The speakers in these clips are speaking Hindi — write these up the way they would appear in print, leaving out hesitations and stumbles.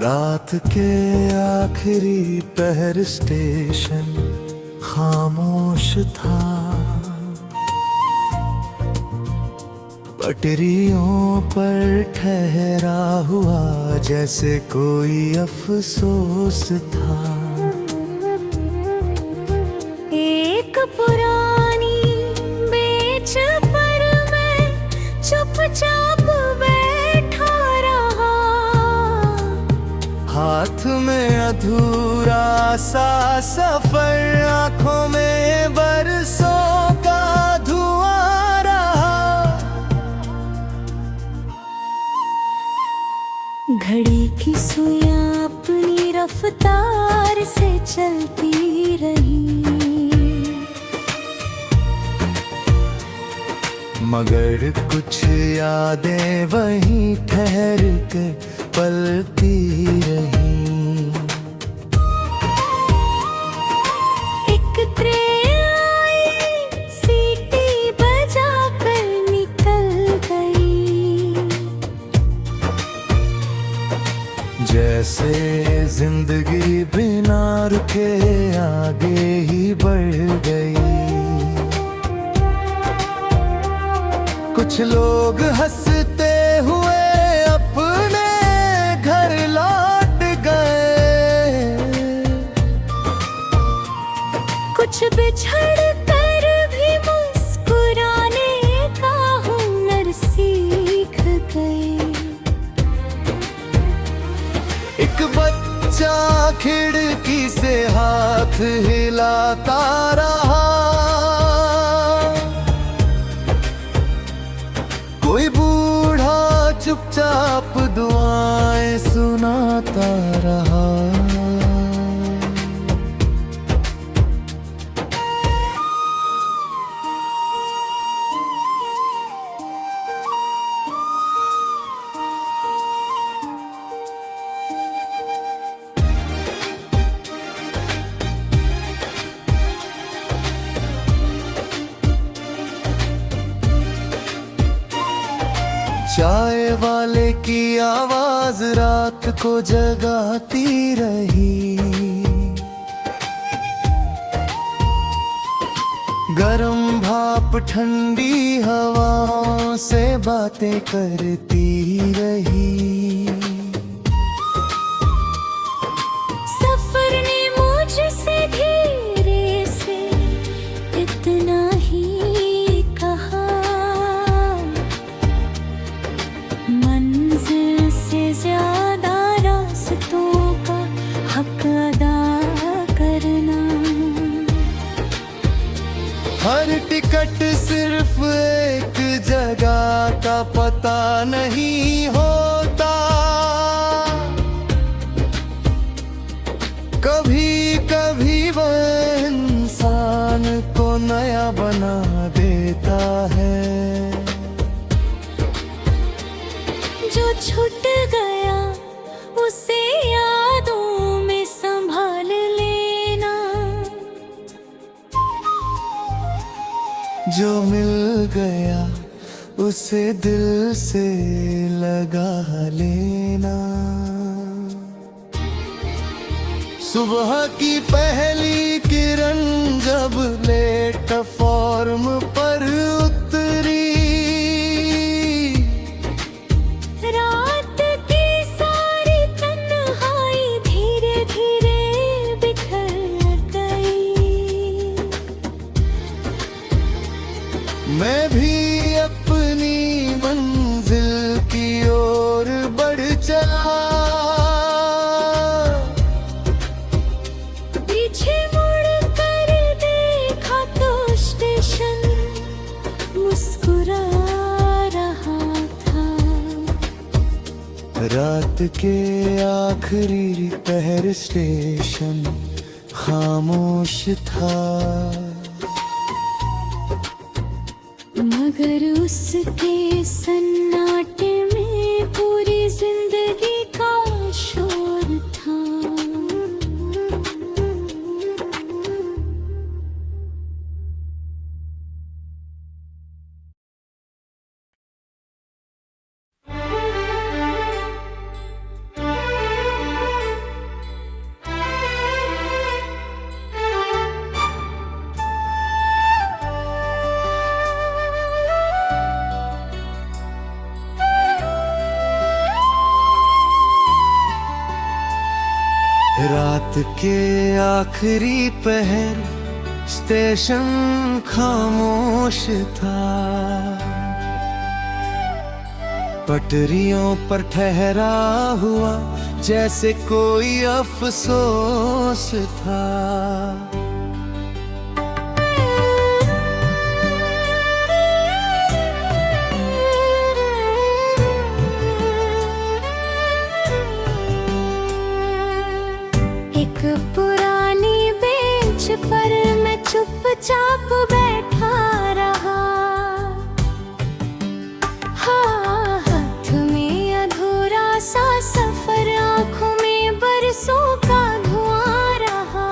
रात के आखिरी पहर स्टेशन खामोश था। पटरियों पर ठहरा हुआ जैसे कोई अफसोस था। एक पुरानी बेच पर मैं चुपचाप बैठा रहा। हाथ में अधूरा सा सफर, आंखों में बरसों का धुआं रहा। घड़ी की सुइयां अपनी रफ्तार से चलती रही, मगर कुछ यादें वहीं ठहर के पलती रही। एक ट्रेन आई, सीटी बजाकर निकल गई। जैसे जिंदगी बिना रुके आगे ही बढ़ गई। कुछ लोग हंसते हुए अपने घर लौट गए, कुछ बिछड़ कर भी मुस्कुराने का हुनर सीख गए। एक बच्चा खिड़की से हाथ हिलाता रहा। कोई बूढ़ा चुपचाप दुआएं सुनाता रहा। चाय वाले की आवाज रात को जगाती रही। गरम भाप ठंडी हवाओं से बातें करती रही। सफर ने मुझसे धीरे से इतना ही कहा, मंजिल से ज्यादा रास्तों का हक अदा करना। हर टिकट सिर्फ एक जगह का पता नहीं होता। कभी कभी वो इंसान को नया बना देता है। जो छूट गया उसे यादों में संभाल लेना। जो मिल गया उसे दिल से लगा लेना। सुबह की पहली किरण जब प्लेटफॉर्म पर उतरी, रात की सारी तन्हाई धीरे धीरे बिखर गई। मैं भी अपनी मंजिल की ओर बढ़ चला। पीछे मुड़ कर देखा तो स्टेशन मुस्कुरा रहा था। रात के आखिरी पहर स्टेशन खामोश था। मगर उसके सन्नाटे में पूरी जिंदगी का शोर था। रात के आखिरी पहर स्टेशन खामोश था। पटरियों पर ठहरा हुआ जैसे कोई अफसोस था। एक पुरानी बेंच पर मैं चुपचाप बैठा रहा। हाँ, हाथ में अधूरा सा सफर, आंखों में बरसों का धुआं रहा।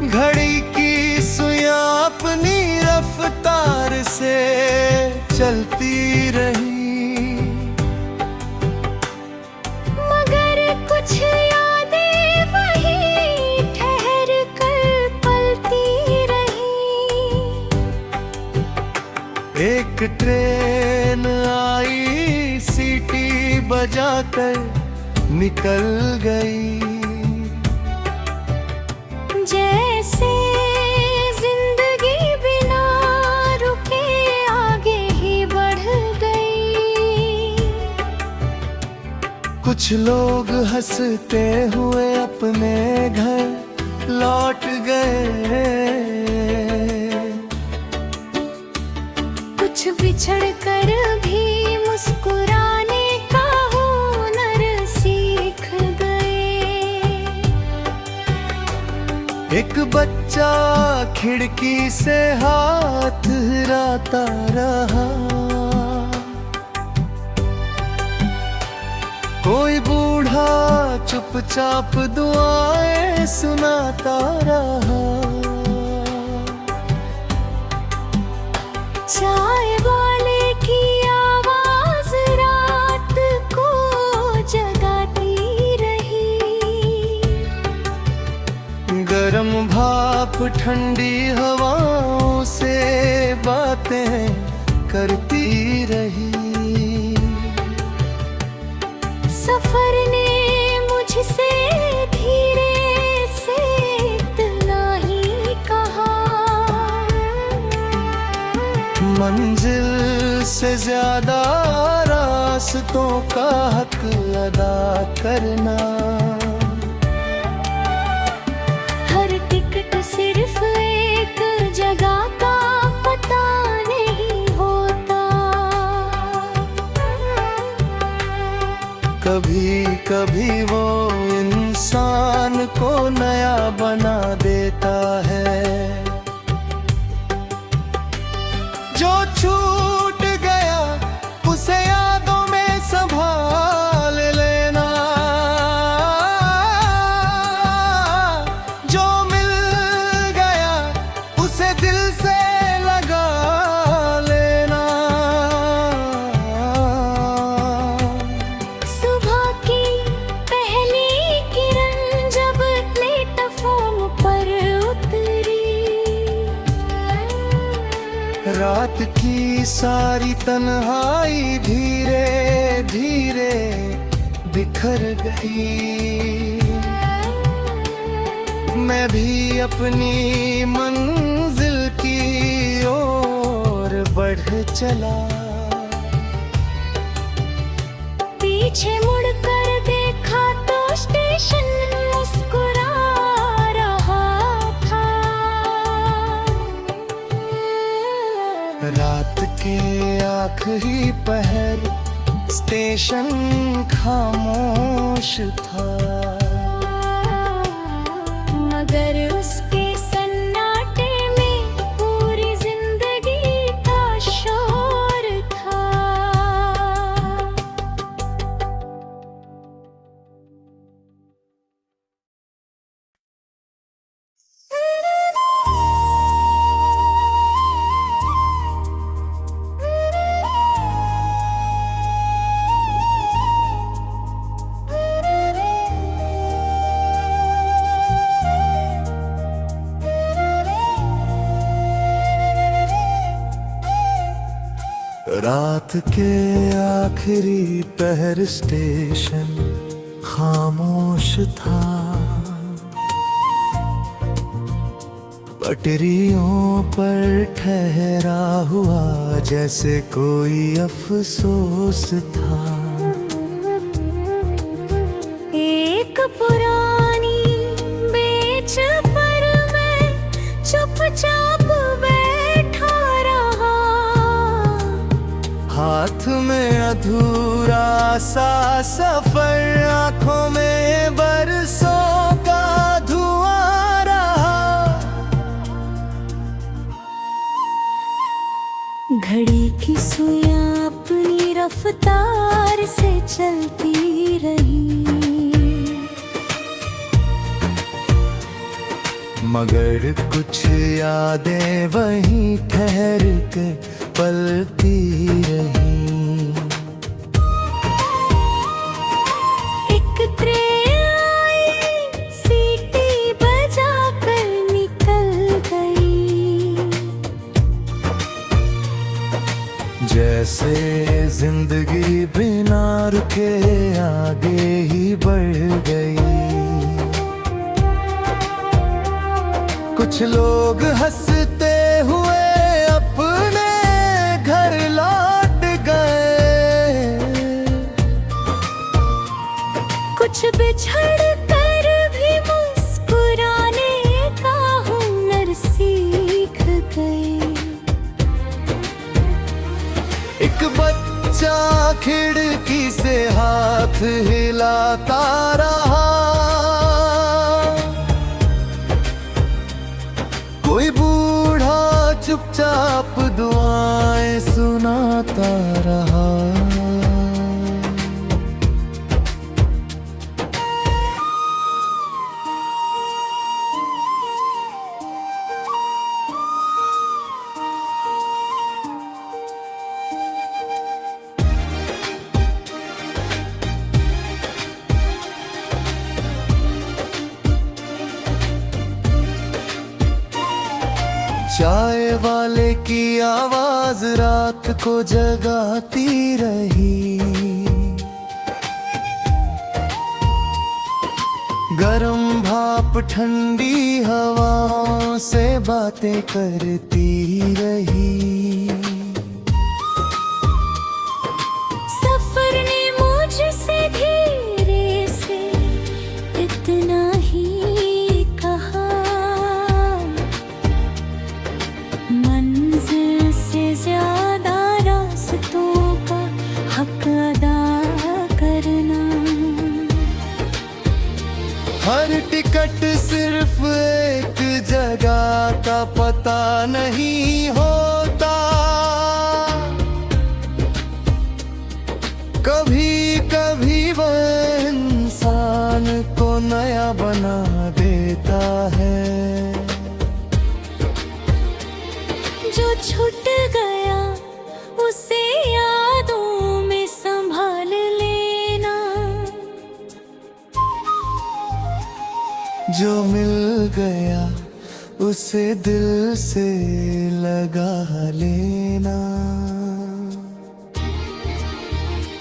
घड़ी की सुइयां अपनी रफ्तार से चलती रही, मगर कुछ यादें वहीं ठहर कर पलती रही। एक ट्रेन आई सीटी बजाकर निकल गई। जैसे जिंदगी बिना रुके आगे ही बढ़ गई। कुछ लोग हंसते हुए अपने घर लौट गए, कुछ बिछड़ कर भी मुस्कुराने का हुनर सीख गए। एक बच्चा खिड़की से हाथ हिलाता रहा, कोई बूढ़ा चुपचाप दुआएं सुनाता रहा। चाय वाले की आवाज रात को जगाती रही। गरम भाप ठंडी हवाओं से बातें करती रही। सफर ने मुझसे धीरे से इतना ही कहा, मंजिल से ज्यादा रास्तों का हक अदा करना। हर टिकट सिर्फ एक जगह का पता नहीं होता। कभी कभी वो इंसान को नया बना देता है। जो छूट गया उसे यादों में संभाल लेना, जो मिल गया उसे दिल से लगा लेना। सुबह की पहली किरण जब प्लेटफॉर्म पर उतरी, रात की सारी तन्हाई धीरे धीरे बिखर गई। मैं भी अपनी मंजिल की ओर बढ़ चला। पीछे मुड़कर देखा तो स्टेशन मुस्कुरा रहा था। रात के आखिरी पहर स्टेशन खामोश था, मगर उसके सन्नाटे में पूरी जिंदगी का शोर था। रात के आखिरी पहर स्टेशन खामोश था। पटरियों पर ठहरा हुआ जैसे कोई अफसोस था। एक पुरानी बेच पर मैं चुपचाप बैठा रहा। हाथ में अधूरा सा सफर, आंखों में बरसों का धुआं रहा। घड़ी की सुइयां अपनी रफ्तार से चलती रही, मगर कुछ यादें वहीं ठहर के पलती रही। एक ट्रेन आई, सीटी बजाकर निकल गई। जैसे जिंदगी बिना रुके आगे ही बढ़ गई। कुछ लोग हंसते हुए अपने घर लौट गए, कुछ बिछड़ कर भी मुस्कुराने का हुनर सीख गए। एक बच्चा खिड़की से हाथ हिलाता रहा। कोई बूढ़ा चुपचाप दुआएं सुनाता रहा। चाय वाले की आवाज रात को जगाती रही। गरम भाप ठंडी हवाओं से बातें करती रही। सफर ने मुझसे धीरे से इतना ही कहा, मंजिल से ज्यादा रास्तों का हक अदा करना। हर टिकट सिर्फ एक जगह का पता नहीं होता। कभी कभी वो इंसान को नया बना देता है। जो छूट गया उसे यादों में संभाल लेना। जो मिल गया उसे दिल से लगा लेना।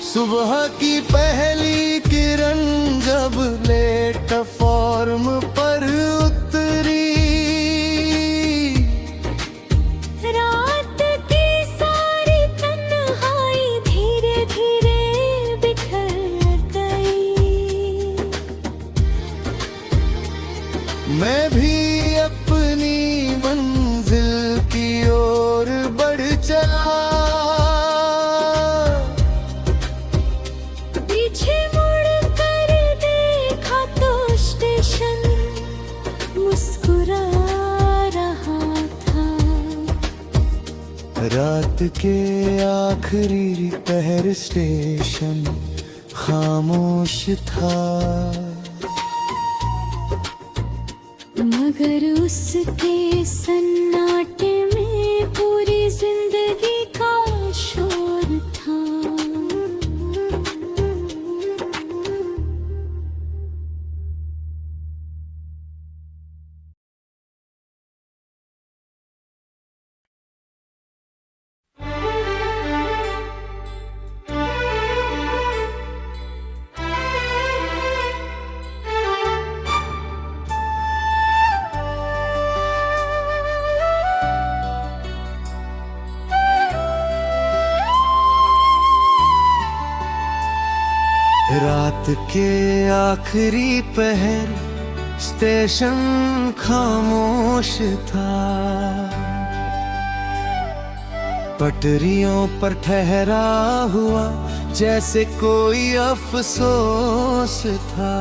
सुबह की पहली किरण जब प्लेटफॉर्म पर उतरी, रात की सारी तन्हाई धीरे धीरे बिखर गई। मैं भी अपनी मंजिल की ओर बढ़ चला। पीछे मुड़ कर देखा तो स्टेशन मुस्कुरा रहा था। रात के आखिरी पहर स्टेशन खामोश था। मगर उसके सन्नाटे में पूरी जिंदगी का शोर था। रात के आखिरी पहर स्टेशन खामोश था। पटरियों पर ठहरा हुआ जैसे कोई अफसोस था।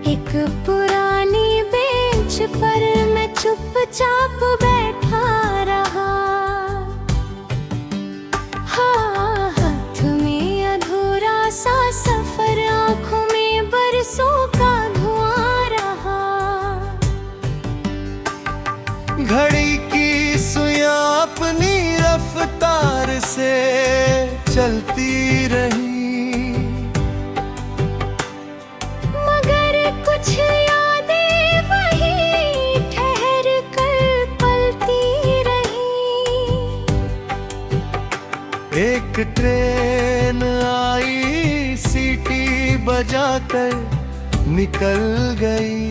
एक पुरानी बेंच पर मैं चुपचाप बैठा रहा। हाँ, हाथ में अधूरा सा सफर, आंखों में बरसों का धुआं रहा। घड़ी की सुइयां अपनी रफ्तार से चलती रही, मगर कुछ यादें वहीं ठहर कर पलती रही। एक ट्रेन आई सीटी बजाकर निकल गई।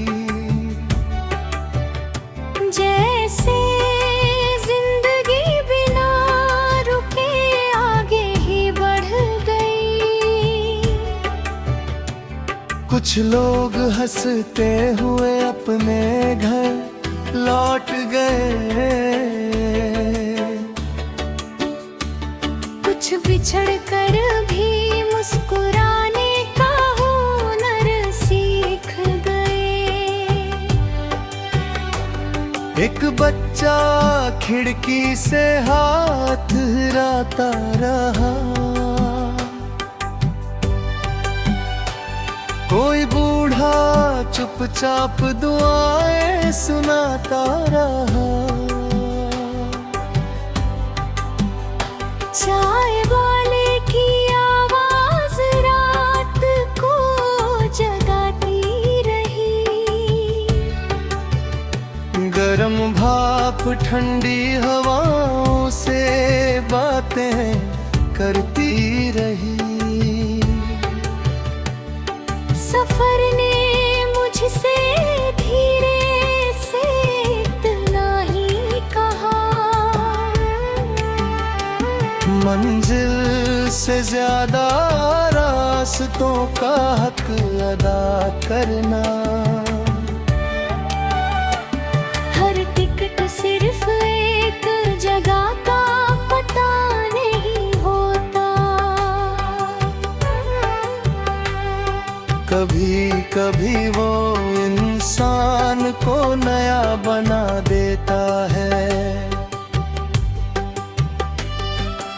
जैसे जिंदगी बिना रुके आगे ही बढ़ गई। कुछ लोग हंसते हुए अपने घर लौट गए, कुछ बिछड़ कर भी मुस्कुराने का हुनर सीख गए। एक बच्चा खिड़की से हाथ हिलाता रहा, कोई बूढ़ा चुपचाप दुआएं सुनाता रहा। चाय वाले की आवाज रात को जगाती रही। गरम भाप ठंडी हवाओं से बातें करती रही। सफर ने मुझसे धीरे से इतना ही कहा, मंजिल से ज्यादा रास्तों का हक अदा करना। हर टिकट सिर्फ एक जगह का पता नहीं होता। कभी कभी वो इंसान को नया बना देता है।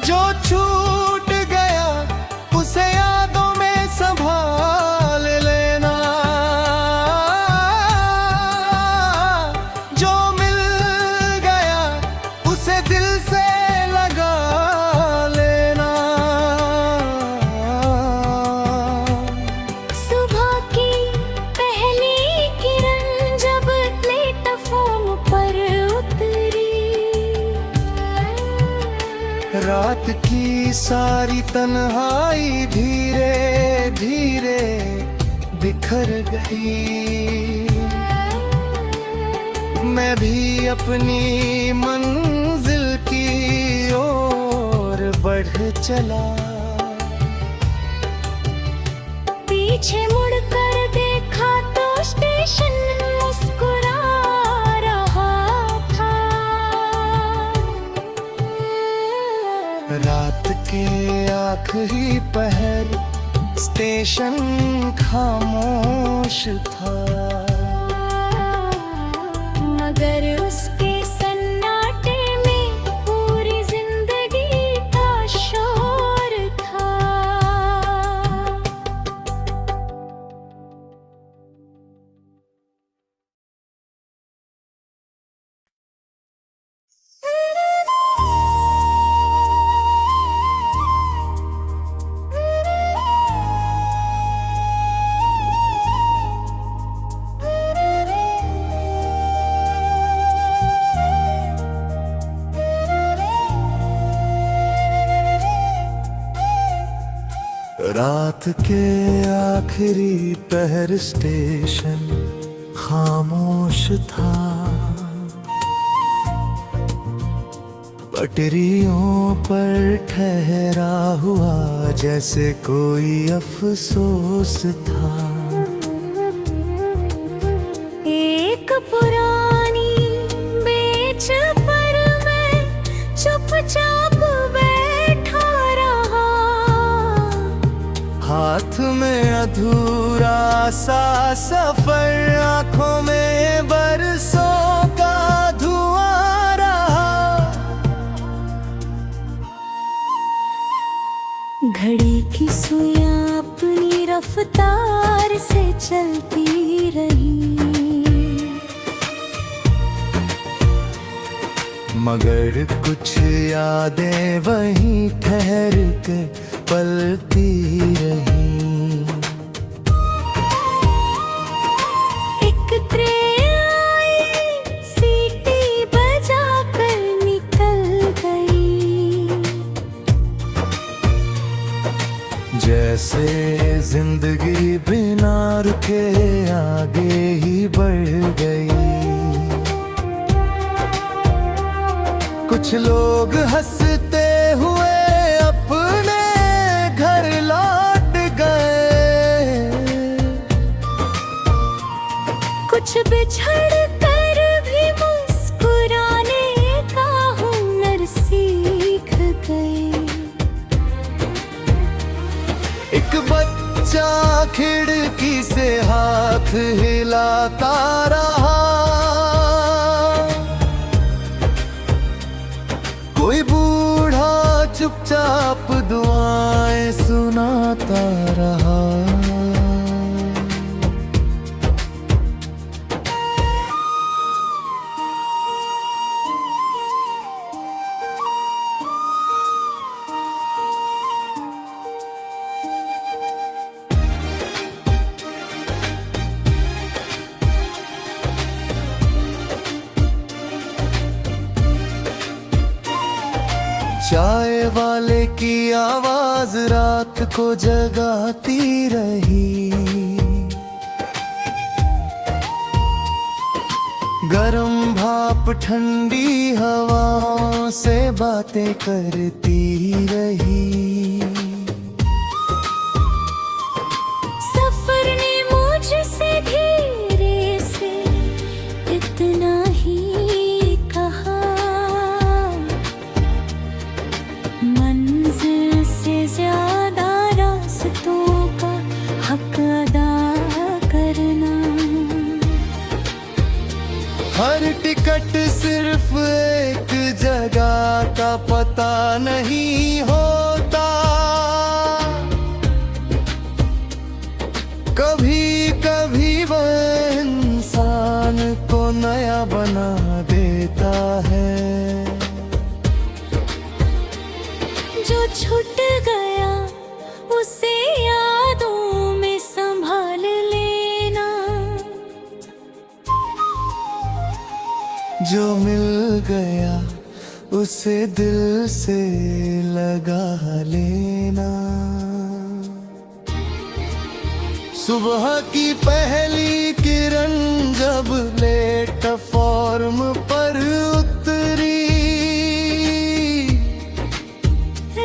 जो छूट गया उसे यादों में संभाल लेना, जो मिल गया उसे दिल से लगा लेना। सुबह की पहली किरण जब प्लेटफॉर्म पर उतरी, रात की सारी तन्हाई धीरे धीरे बिखर गई। मैं भी अपनी मंजिल की ओर बढ़ चला। पीछे मुड़कर देखा तो स्टेशन मुस्कुरा रहा था। रात के आखिरी पहर स्टेशन खामोश था, मगर उसके सन्नाटे में पूरी जिंदगी का शोर था। रात के आखिरी पहर स्टेशन खामोश था। पटरियों पर ठहरा हुआ जैसे कोई अफसोस था। एक पुरानी बेच पर मैं चुपचाप बैठा रहा। हाथ में अधूरा सा सफर, आंखों में बरसों का धुआं रहा। घड़ी की सुइयां अपनी रफ्तार से चलती रही, मगर कुछ यादें वहीं ठहर के पलती रही। एक ट्रेन आई, सीटी बजाकर निकल गई। जैसे जिंदगी बिना रुके आगे ही बढ़ गई। कुछ लोग हंसते हुए अपने घर लौट गए। कुछ बिछड़ कर भी मुस्कुराने का हुनर सीख गए। एक बच्चा खिड़की से हाथ हिलाता रहा। कोई बूढ़ा चुपचाप दुआएं सुनाता रहा। चाय वाले की आवाज रात को जगाती रही। गरम भाप ठंडी हवाओं से बातें करती रही। सफर ने मुझसे धीरे से इतना ही कहा, मंजिल से ज्यादा रास्तों का हक अदा करना। हर टिकट सिर्फ एक जगह का पता नहीं होता। कभी कभी वह इंसान को नया बना देता है। जो छूट गया उसे यादों में संभाल लेना। जो मिल गया उसे दिल से लगा लेना। सुबह की पहली किरण जब प्लेटफॉर्म पर उतरी।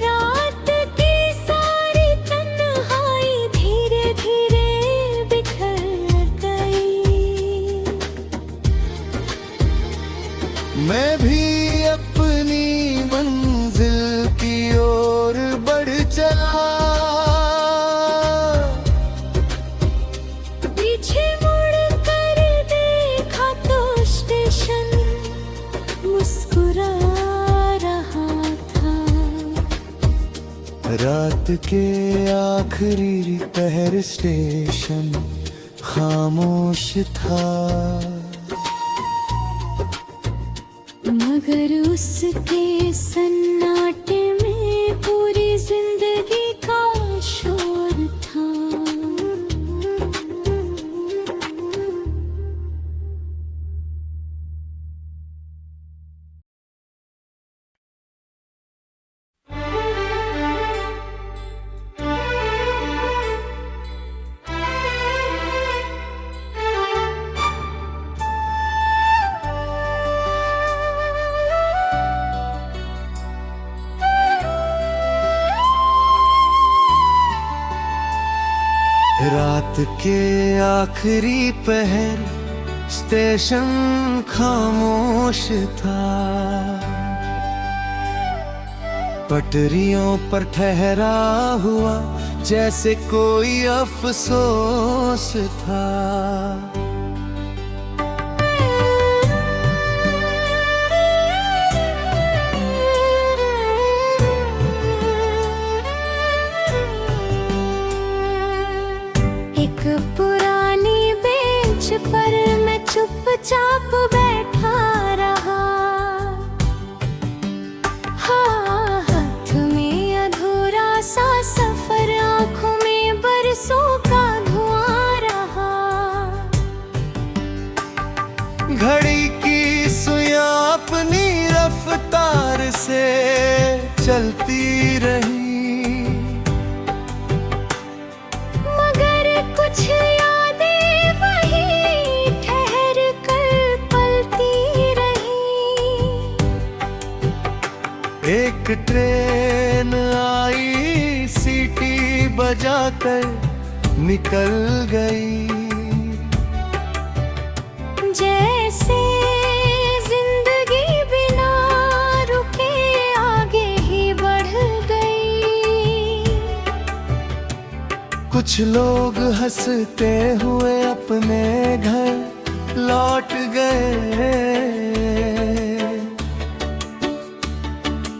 रात की सारी तन्हाई धीरे धीरे बिखर गई। मैं भी अपनी मंजिल की ओर बढ़ चला। पीछे मुड़ कर देखा तो स्टेशन मुस्कुरा रहा था। रात के आखिरी पहर स्टेशन खामोश था। मगर उसके सन्नाटे में पूरी जिंदगी का शोर था। रात के आखिरी पहर स्टेशन खामोश था। पटरियों पर ठहरा हुआ जैसे कोई अफसोस था। एक पुरानी बेंच पर मैं चुपचाप बैठा रहा। हाँ, हाथ में अधूरा सा सफर, आंखों में बरसों का धुआं रहा। घड़ी की सुइयां अपनी रफ्तार से चलती रही, कुछ यादें वही ठहर कर पलती रही। एक ट्रेन आई सीटी बजाकर निकल गई। जैसे जिंदगी बिना रुके आगे ही बढ़ गई। कुछ लोग हंसते हुए अपने घर लौट गए,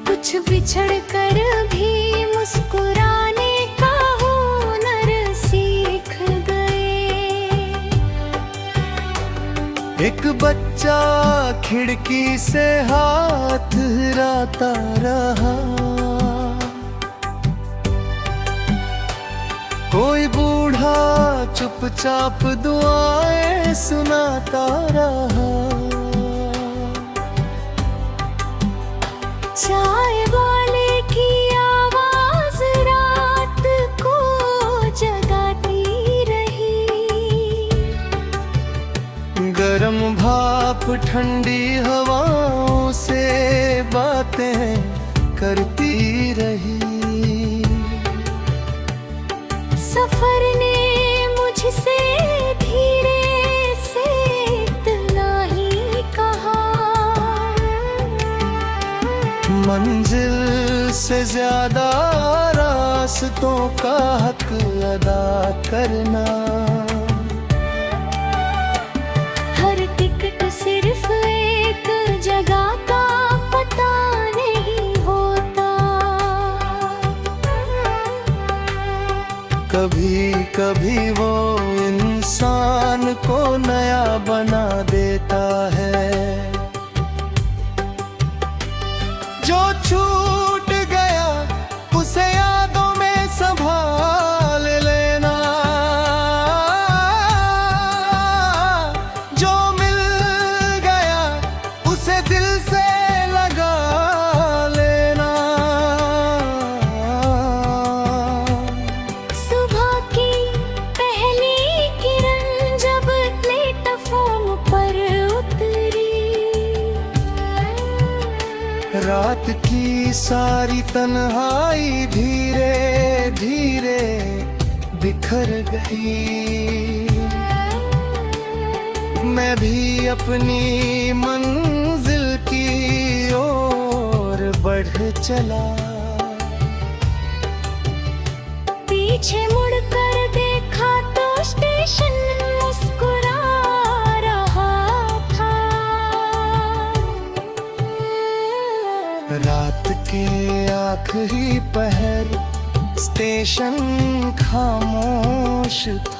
कुछ बिछड़ कर भी मुस्कुराने का हुनर सीख गए। एक बच्चा खिड़की से हाथ हिलाता रहा, कोई बूढ़ा चुपचाप दुआएं सुनाता रहा। चाय वाले की आवाज रात को जगाती रही। गरम भाप ठंडी हवाओं से बातें करती रही। सफर ने मुझसे धीरे से इतना ही कहा, मंजिल से ज्यादा रास्तों का हक अदा करना। हर टिकट सिर्फ एक जगह का पता नहीं होता। कभी कभी वो इंसान को नया बना देता है। जो छूट गया उसे यादों में संभाल लेना, जो मिल गया उसे दिल से लगा लेना। सुबह की पहली किरण जब प्लेटफॉर्म पर उतरी, रात की सारी तन्हाई धीरे धीरे बिखर गई। मैं भी अपनी मंजिल की ओर बढ़ चला। पीछे मुड़कर देखा तो स्टेशन मुस्कुरा रहा था। रात के आखिरी पहर स्टेशन खामोश था।